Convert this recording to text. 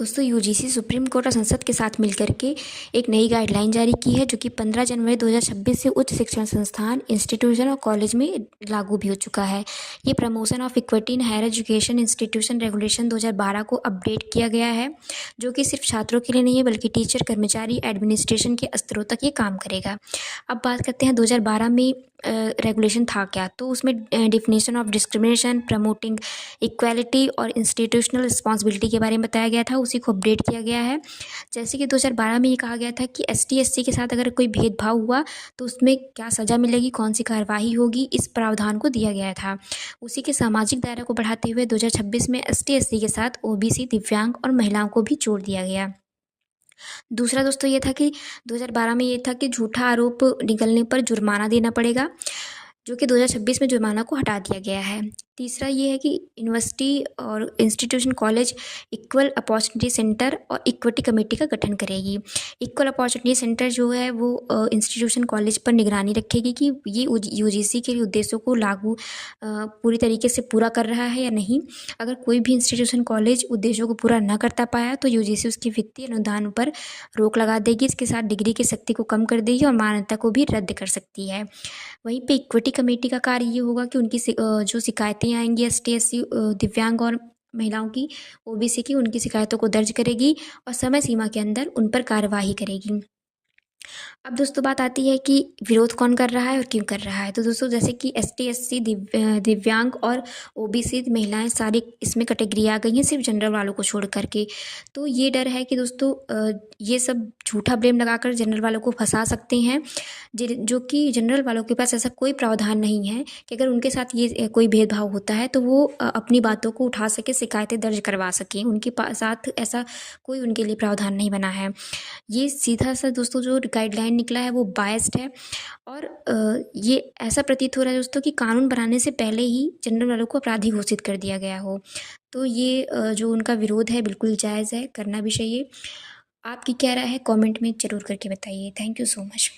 दोस्तों UGC supreme court और संसद के साथ मिलकर के एक नई गाइडलाइन जारी की है जो कि 15 जनवरी 2026 से उच्च शिक्षण संस्थान, इंस्टीट्यूशन और कॉलेज में लागू भी हो चुका है। ये promotion of equity in higher education institution regulation 2012 को अपडेट किया गया है, जो कि सिर्फ छात्रों के लिए नहीं है बल्कि टीचर, कर्मचारी, एडमिनिस्ट्रेशन के स्तरों तक ये काम करेगा। अब बात करते हैं 2012 में रेगुलेशन था क्या, तो उसमें definition of discrimination, promoting equality और इंस्टीट्यूशनल रिस्पॉन्सिबिलिटी के बारे में बताया गया था, उसी को अपडेट किया गया है। जैसे कि 2012 में ये कहा गया था कि एसटी/एससी के साथ अगर कोई भेदभाव हुआ तो उसमें क्या सज़ा मिलेगी, कौन सी कार्यवाही होगी, इस प्रावधान को दिया गया था। उसी के सामाजिक दायरा को बढ़ाते हुए 2026 में एसटी/एससी के साथ ओबीसी, दिव्यांग और महिलाओं को भी जोड़ दिया गया। दूसरा दोस्तों ये था कि 2012 में ये था कि झूठा आरोप निकलने पर जुर्माना देना पड़ेगा, जो कि 2026 में जुर्माना को हटा दिया गया है। तीसरा ये है कि यूनिवर्सिटी और institution college equal opportunity centre और इक्विटी कमेटी का गठन करेगी। इक्वल अपॉर्चुनिटी सेंटर जो है वो इंस्टीट्यूशन कॉलेज पर निगरानी रखेगी कि ये यूजीसी के उद्देश्यों को लागू पूरी तरीके से पूरा कर रहा है या नहीं। अगर कोई भी इंस्टीट्यूशन कॉलेज उद्देश्यों को पूरा न करता पाया तो यूजीसी उसके वित्तीय अनुदान पर रोक लगा देगी। इसके साथ डिग्री की शक्ति को कम कर देगी और मान्यता को भी रद्द कर सकती है। वहीं पे इक्विटी कमेटी का कार्य ये होगा कि उनकी जो शिकायतें आएंगी एसटी/एससी, दिव्यांग और महिलाओं की, ओबीसी की, उनकी शिकायतों को दर्ज करेगी और समय सीमा के अंदर उन पर कार्यवाही करेगी। अब दोस्तों बात आती है कि विरोध कौन कर रहा है और क्यों कर रहा है। तो दोस्तों जैसे कि एसटी/एससी, दिव्यांग और ओबीसी महिलाएं सारी इसमें कैटेगरी आ गई हैं, सिर्फ जनरल वालों को छोड़ करके। तो ये डर है कि दोस्तों ये सब झूठा ब्लेम लगाकर जनरल वालों को फंसा सकते हैं, जो कि जनरल वालों के पास ऐसा कोई प्रावधान नहीं है कि अगर उनके साथ ये कोई भेदभाव होता है तो वो अपनी बातों को उठा सके, शिकायतें दर्ज करवा सकें। उनके साथ ऐसा कोई उनके लिए प्रावधान नहीं बना है। ये सीधा सा दोस्तों जो गाइडलाइन निकला है वो बायस्ड है और ये ऐसा प्रतीत हो रहा है दोस्तों कि कानून बनाने से पहले ही जनरल वालों को अपराधी घोषित कर दिया गया हो। तो ये जो उनका विरोध है बिल्कुल जायज़ है, करना भी चाहिए। आपकी क्या राय है कमेंट में ज़रूर करके बताइए। Thank you so much.